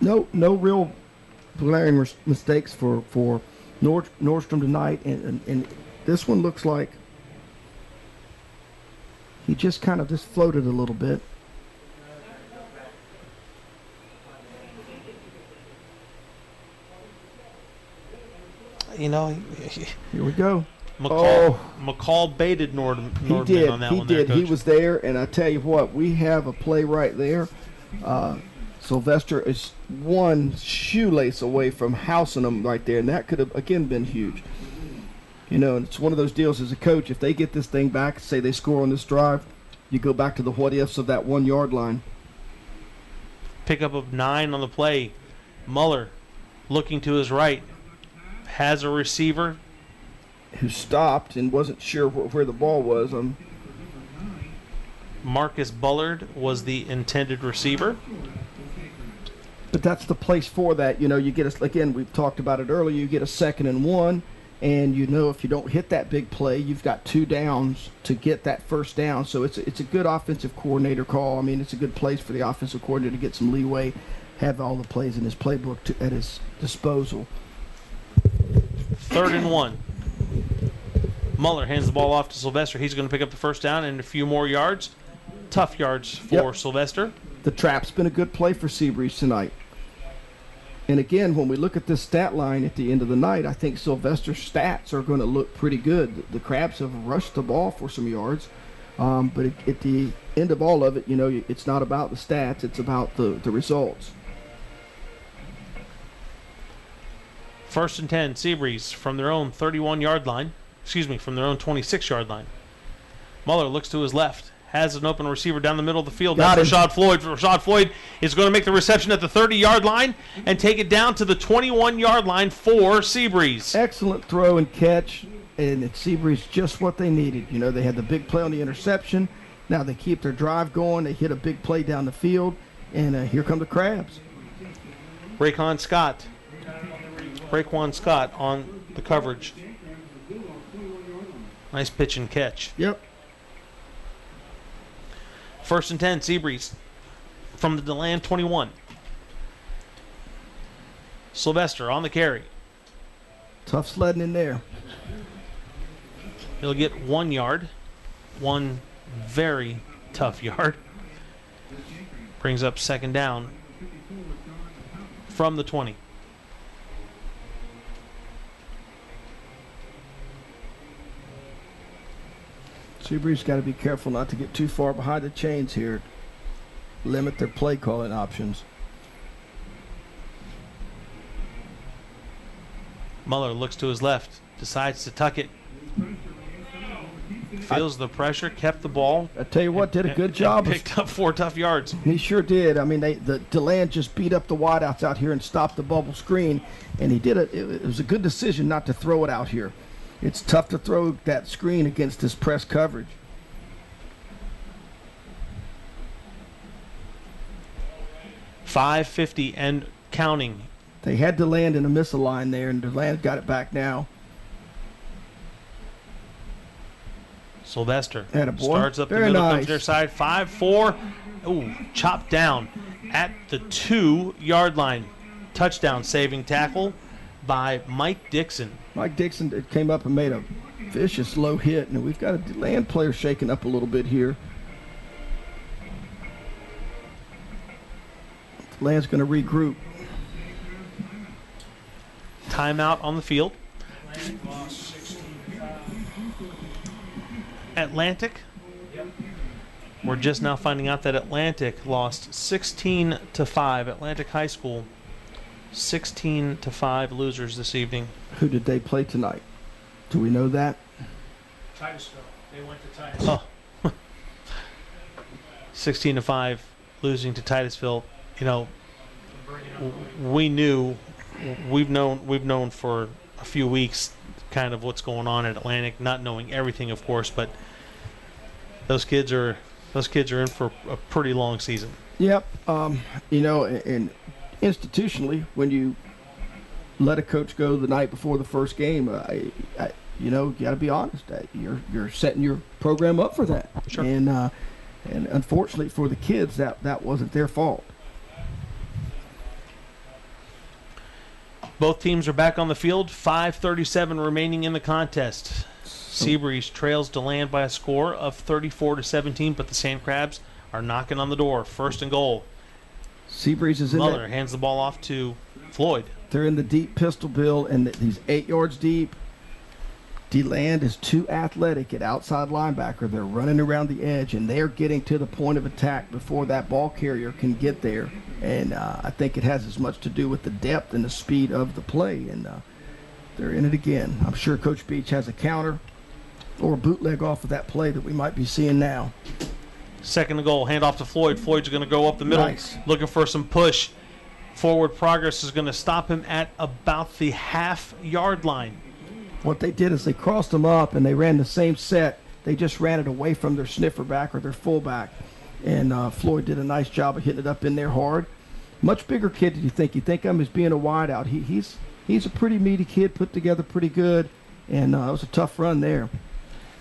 of it. No real glaring mistakes for Nordstrom tonight, and this one looks like he just kind of just floated a little bit. Here we go. McCall baited Nordman on that one. He did. There, He Coach. was there, and I tell you what, we have a play right there. Sylvester is one shoelace away from housing them right there, and that could have, again, been huge. And it's one of those deals as a coach, if they get this thing back, say they score on this drive, you go back to the what-ifs of that 1 yard line. Pickup of 9 on the play. Muller looking to his right. Has a receiver. Who stopped and wasn't sure where the ball was. Marcus Bullard was the intended receiver. But that's the place for that. You get again, we've talked about it earlier, you get a 2nd and 1, and if you don't hit that big play, you've got 2 downs to get that first down. So it's a good offensive coordinator call. I mean, it's a good place for the offensive coordinator to get some leeway, have all the plays in his playbook at his disposal. 3rd and 1. Muller hands the ball off to Sylvester. He's going to pick up the first down and a few more yards. Tough yards for Sylvester. The trap's been a good play for SEABREEZE tonight. And again, when we look at this stat line at the end of the night, I think Sylvester's stats are going to look pretty good. The Crabs have rushed the ball for some yards. But at the end of all of it, it's not about the stats. It's about the results. 1st and 10, SEABREEZE from their own 31-yard line. From their own 26-yard line. Muller looks to his left. Has an open receiver down the middle of the field. That's Rashad Floyd. Rashad Floyd is going to make the reception at the 30-yard line and take it down to the 21-yard line for SEABREEZE. Excellent throw and catch, and it's SEABREEZE just what they needed. They had the big play on the interception. Now they keep their drive going. They hit a big play down the field, and here come the Crabs. Raycon Scott Raekwon Scott on the coverage. Nice pitch and catch. Yep. 1st and 10, SeaBreeze from the DeLand 21. Sylvester on the carry. Tough sledding in there. He'll get 1 yard. One very tough yard. Brings up 2nd down from the 20. SeaBreeze got to be careful not to get too far behind the chains here. Limit their play calling options. Muller looks to his left, decides to tuck it. Feels the pressure, kept the ball. I tell you what, did a good job. Picked up 4 tough yards. He sure did. I mean, the DeLand just beat up the wideouts out here and stopped the bubble screen, and he did it. It was a good decision not to throw it out here. It's tough to throw that screen against this press coverage. .550 and counting. They had DeLand in a misaligned there, and DeLand got it back now. Sylvester Attaboy. starts up Very the middle, nice. comes their side. 5-4. Ooh, chopped down at the 2-yard line. Touchdown saving tackle by Mike Dixon. Mike Dixon came up and made a vicious low hit, and we've got a DeLand player shaking up a little bit here. DeLand's going to regroup. Timeout on the field. Atlantic lost 16-5. Atlantic. Yep. We're just now finding out that Atlantic lost 16-5. Atlantic High School, 16-5 losers this evening. Who did they play tonight? Do we know that? Titusville. They went to Titusville. Oh, 16-5, losing to Titusville. You know, we've known for a few weeks kind of what's going on at Atlantic, not knowing everything, of course, but those kids are in for a pretty long season. Yep. You know, and institutionally, when you let a coach go the night before the first game, you know, you got to be honest. You're setting your program up for that. Sure. And unfortunately for the kids, that wasn't their fault. Both teams are back on the field. 5:37 remaining in the contest. SeaBreeze trails DeLand by a score of 34-17, but the SANDCRABS are knocking on the door. 1st and goal. SeaBreeze is in Muller there. hands the ball off to Floyd. They're in the deep pistol bill, and he's 8 yards deep. DeLand is too athletic at outside linebacker. They're running around the edge, and they're getting to the point of attack before that ball carrier can get there. And I think it has as much to do with the depth and the speed of the play. And they're in it again. I'm sure Coach Beach has a counter or a bootleg off of that play that we might be seeing now. 2nd and goal. Hand off to Floyd. Floyd's going to go up the middle. Nice. Looking for some push. Forward progress is going to stop him at about the half-yard line. What they did is they crossed them up and they ran the same set. They just ran it away from their sniffer back or their fullback. And Floyd did a nice job of hitting it up in there hard. Much bigger kid than you think. You think of him as being a wideout. He's a pretty meaty kid, put together pretty good. And it was a tough run there.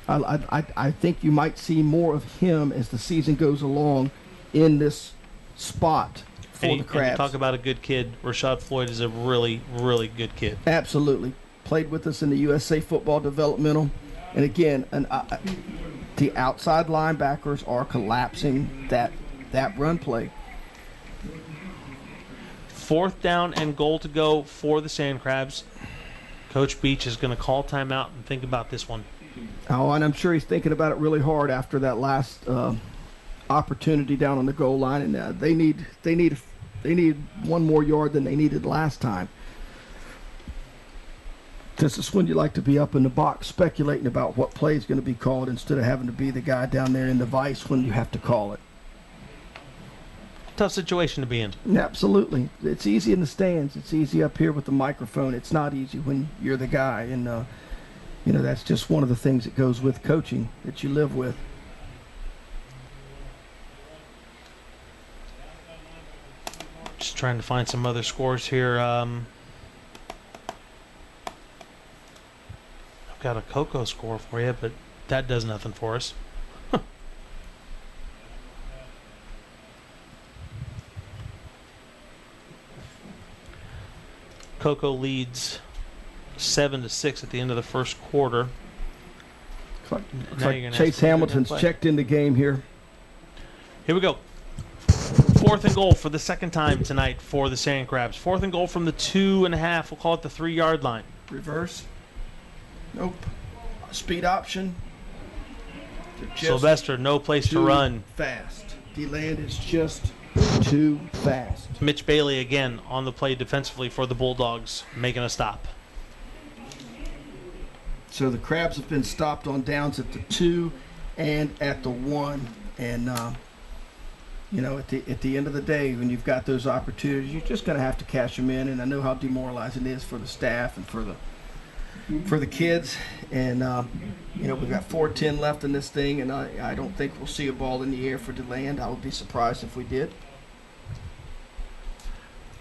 I think you might see more of him as the season goes along in this spot for the And you Crabs. talk about a good kid. Rashad Floyd is a really, really good kid. Absolutely. Played with us in the USA Football Developmental. And again, the outside linebackers are collapsing that run play. 4th down and goal to go for the SANDCRABS. Coach Beach is going to call timeout and think about this one. Oh, and I'm sure he's thinking about it really hard after that last opportunity down on the goal line. And they need 1 more yard than they needed last time. This is when you like to be up in the box speculating about what play is going to be called instead of having to be the guy down there in the vice when you have to call it. Tough situation to be in. Absolutely. It's easy in the stands. It's easy up here with the microphone. It's not easy when you're the guy. And, you know, that's just one of the things that goes with coaching that you live with. Just trying to find some other scores here. got a Coco score for you, but that does nothing for us. Coco leads 7-6 at the end of the first quarter. Looks Now like you're gonna Chase ask me to Hamilton's play. checked in the game here. Here we go. 4th and goal for the second time tonight for the SANDCRABS. 4th and goal from the 2.5. We'll call it the 3-yard line. Reverse. Nope. Speed option. They're just Sylvester, no place to too run. fast. DeLand is just too fast. Mitch Bailey again on the play defensively for the Bulldogs, making a stop. So the Crabs have been stopped on downs at the 2 and at the 1. And, you know, at the end of the day, when you've got those opportunities, you're just going to have to cash them in. And I know how demoralizing it is for the staff and for the kids. And, you know, we've got 4:10 left in this thing, and I don't think we'll see a ball in the air for DeLand. I would be surprised if we did.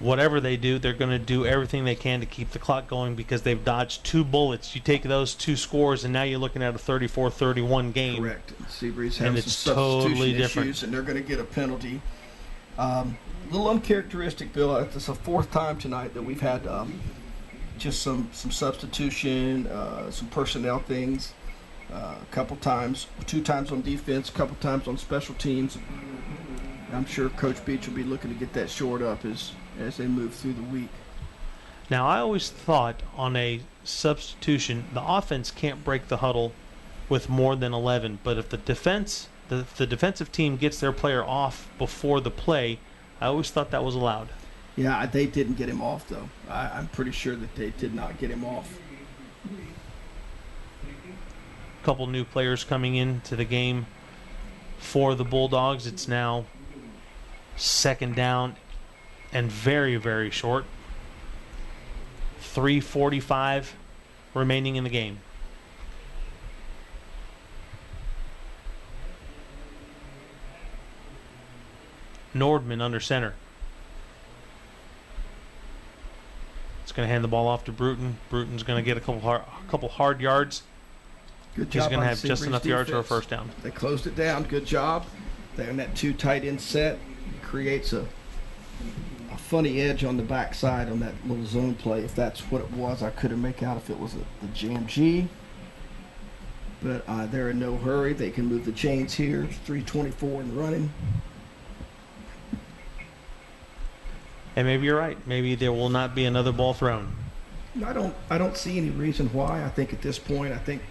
Whatever they do, they're going to do everything they can to keep the clock going because they've dodged 2 bullets. You take those 2 scores, and now you're looking at a 34-31 game. Correct. SEABREEZE And has it's some totally substitution different. issues, and they're going to get a penalty. A little uncharacteristic, Bill. It's the 4th time tonight that we've had just some substitution, some personnel things. A couple times, 2 times on defense, a couple times on special teams. I'm sure Coach Beach will be looking to get that shored up as they move through the week. Now, I always thought on a substitution, the offense can't break the huddle with more than 11. But if the defensive team gets their player off before the play, I always thought that was allowed. Yeah, they didn't get him off, though. I'm pretty sure that they did not get him off. A couple new players coming into the game for the Bulldogs. It's now 2nd down and very, very short. 3:45 remaining in the game. Nordman under center. It's going to hand the ball off to Bruton. Bruton's going to get a couple hard yards. Good He's job. going to by have just SEABREEZE enough yards for a defense. first down. They closed it down. Good job. They're in that 2 tight end set. It creates a funny edge on the backside on that little zone play. If that's what it was, I couldn't make out if it was the JMG. But they're in no hurry. They can move the chains here. 3:24 and running. And maybe you're right. Maybe there will not be another ball thrown. I don't see any reason why. I think at this point, I think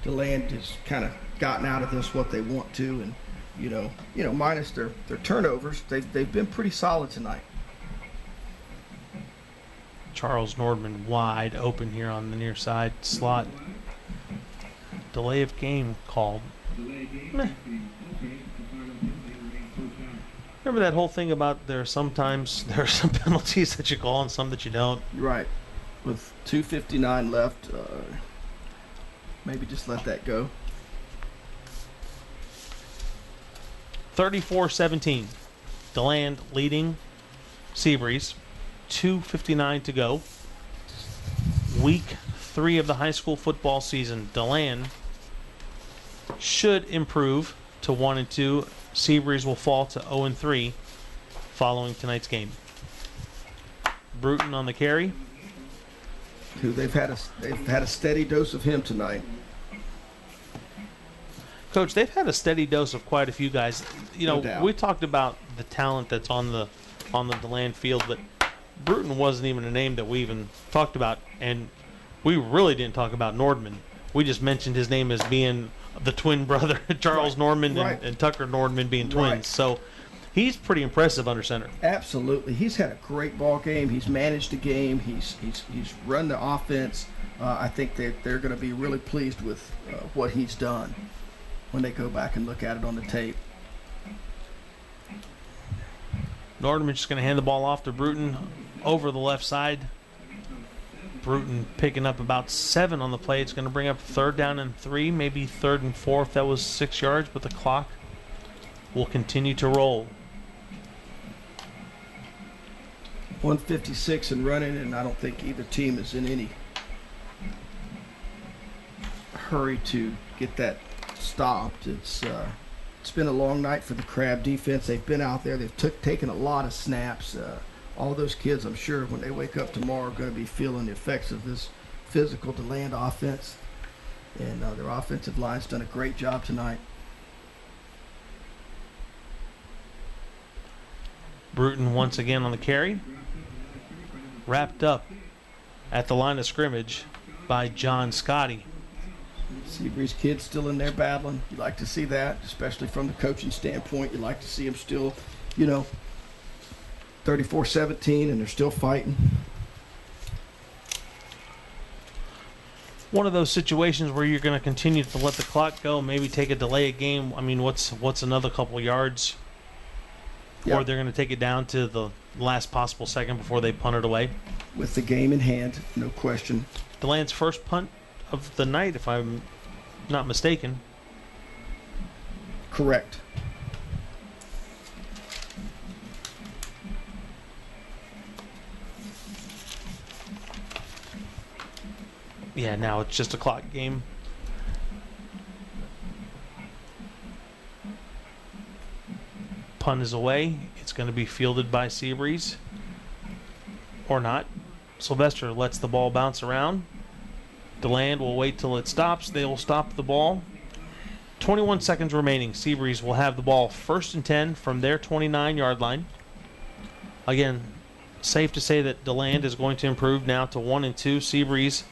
DeLand has kind of gotten out of this what they want to, and you know, minus their turnovers, they've been pretty solid tonight. Charles Nordman wide open here on the near side slot. Delay of game called. Meh. Remember that whole thing about there are some penalties that you call and some that you don't? Right. With 2:59 left, maybe just let that go. 34-17. DeLand leading SEABREEZE. 2:59 to go. Week 3 of the high school football season. DeLand should improve to 1-2. SEABREEZE will fall to 0-3 following tonight's game. Bruton on the carry. Who they've had a steady dose of him tonight. Coach, they've had a steady dose of quite a few guys. You know, No doubt. we talked about the talent that's on the DeLand field, but Bruton wasn't even a name that we even talked about, and we really didn't talk about Nordman. We just mentioned his name as being the twin brother, Charles Right. Nordman Right. and Tucker Nordman being twins. Right. So he's pretty impressive under center. Absolutely, he's had a great ball game. He's managed the game. He's run the offense. I think that they're going to be really pleased with what he's done when they go back and look at it on the tape. Nordman's just going to hand the ball off to Bruton over the left side. Bruton picking up about 7 on the play. It's going to bring up 3rd down and 3, maybe 3rd and 4 if that was 6 yards, but the clock will continue to roll. 156 and running, and I don't think either team is in any hurry to get that stopped. It's been a long night for the Crab defense. They've been out there. They've taken a lot of snaps. All those kids, I'm sure, when they wake up tomorrow, are going to be feeling the effects of this physical DeLand offense. And their offensive line's done a great job tonight. Bruton once again on the carry. Wrapped up at the line of scrimmage by John Scotty. SEABREEZE kids still in there battling. You like to see that, especially from the coaching standpoint. You like to see them still, 34-17, and they're still fighting. One of those situations where you're going to continue to let the clock go, maybe take a delay a game. I mean, what's another couple yards? Yep. Or they're going to take it down to the last possible second before they punt it away. With the game in hand, no question. DeLand's first punt of the night, if I'm not mistaken. Correct. Yeah, now it's just a clock game. Punt is away. It's going to be fielded by SEABREEZE. Or not. Sylvester lets the ball bounce around. DeLand will wait till it stops. They will stop the ball. 21 seconds remaining. SEABREEZE will have the ball 1st and 10 from their 29-yard line. Again, safe to say that DeLand is going to improve now to 1 and 2. SEABREEZE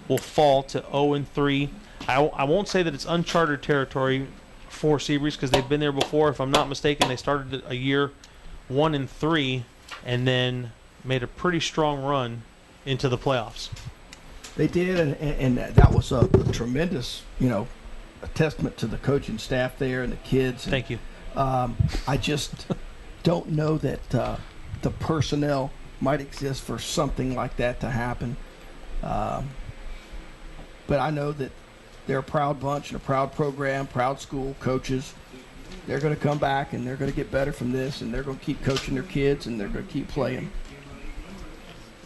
will fall to 0 and 3. I won't say that it's uncharted territory for SEABREEZE because they've been there before. If I'm not mistaken, they started a year 1 and 3 and then made a pretty strong run into the playoffs. They did, and that was a tremendous, a testament to the coaching staff there and the kids. Thank you. I just don't know that the personnel might exist for something like that to happen. But I know that they're a proud bunch and a proud program, proud school, coaches. They're going to come back and they're going to get better from this, and they're going to keep coaching their kids and they're going to keep playing.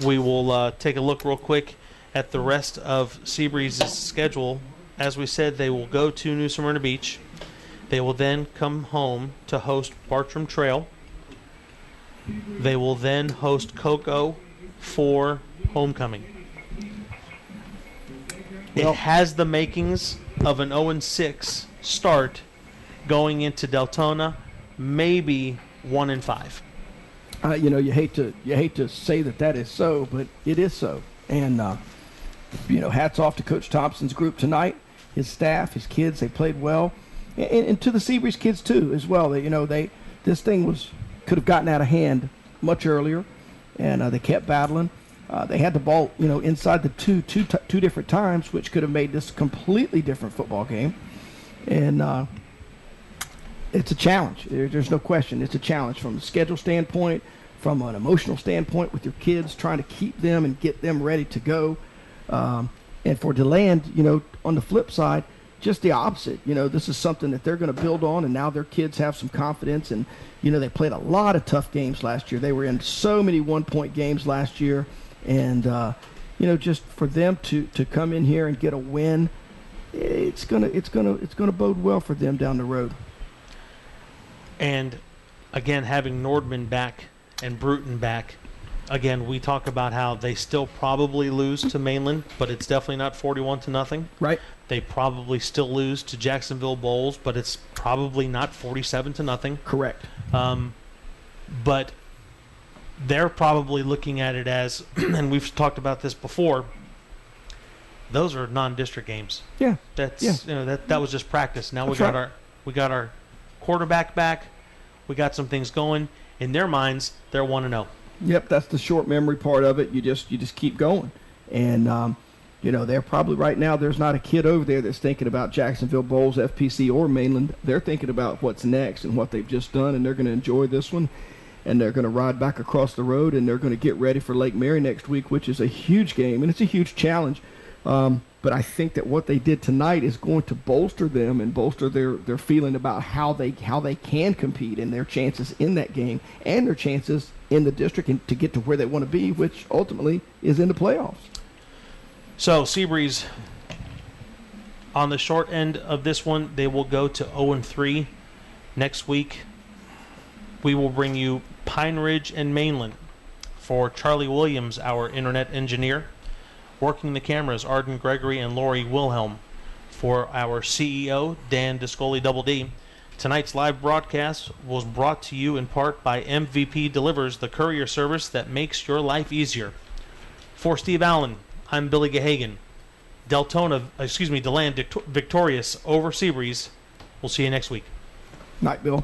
We will take a look real quick at the rest of SEABREEZE's schedule. As we said, they will go to New Smyrna Beach. They will then come home to host Bartram Trail. They will then host Cocoa for homecoming. It has the makings of an 0-6 start going into Deltona, maybe 1 and 5. You hate to say that is so, but it is so. And hats off to Coach Thompson's group tonight, his staff, his kids. They played well, and to the SEABREEZE kids too as well. This thing could have gotten out of hand much earlier, and they kept battling. They had the ball, inside the two different times, which could have made this a completely different football game. And it's a challenge. There's no question. It's a challenge from a schedule standpoint, from an emotional standpoint with your kids, trying to keep them and get them ready to go. And for DeLand, on the flip side, just the opposite. This is something that they're going to build on, and now their kids have some confidence. And, they played a lot of tough games last year. They were in so many one-point games last year. And, just for them to come in here and get a win, it's gonna bode well for them down the road. And, again, having Nordman back and Bruton back, again, we talk about how they still probably lose to Mainland, but it's definitely not 41-0. Right. They probably still lose to Jacksonville Bowls, but it's probably not 47-0. Correct. But they're probably looking at it as, and we've talked about this before, those are non-district games. Yeah. That was just practice. Now That's we got our quarterback back. We got some things going. In their minds, they're 1-0. Yep, that's the short memory part of it. You just keep going. And they're probably right now, there's not a kid over there that's thinking about Jacksonville Bowls, FPC, or Mainland. They're thinking about what's next and what they've just done, and they're going to enjoy this one. And they're going to ride back across the road, and they're going to get ready for Lake Mary next week, which is a huge game, and it's a huge challenge. But I think that what they did tonight is going to bolster them and bolster their feeling about how they can compete and their chances in that game and their chances in the district and to get to where they want to be, which ultimately is in the playoffs. So SEABREEZE On the short end of this one, they will go to 0-3. Next week, we will bring you Pine Ridge and Mainland. For Charlie Williams, our internet engineer. Working the cameras, Arden Gregory and Lori Wilhelm. For our CEO, Dan Discoli Double D. Tonight's live broadcast was brought to you in part by MVP Delivers, the courier service that makes your life easier. For Steve Allen, I'm Billy Gahagan. DeLand victorious over SEABREEZE. We'll see you next week. Night, Bill.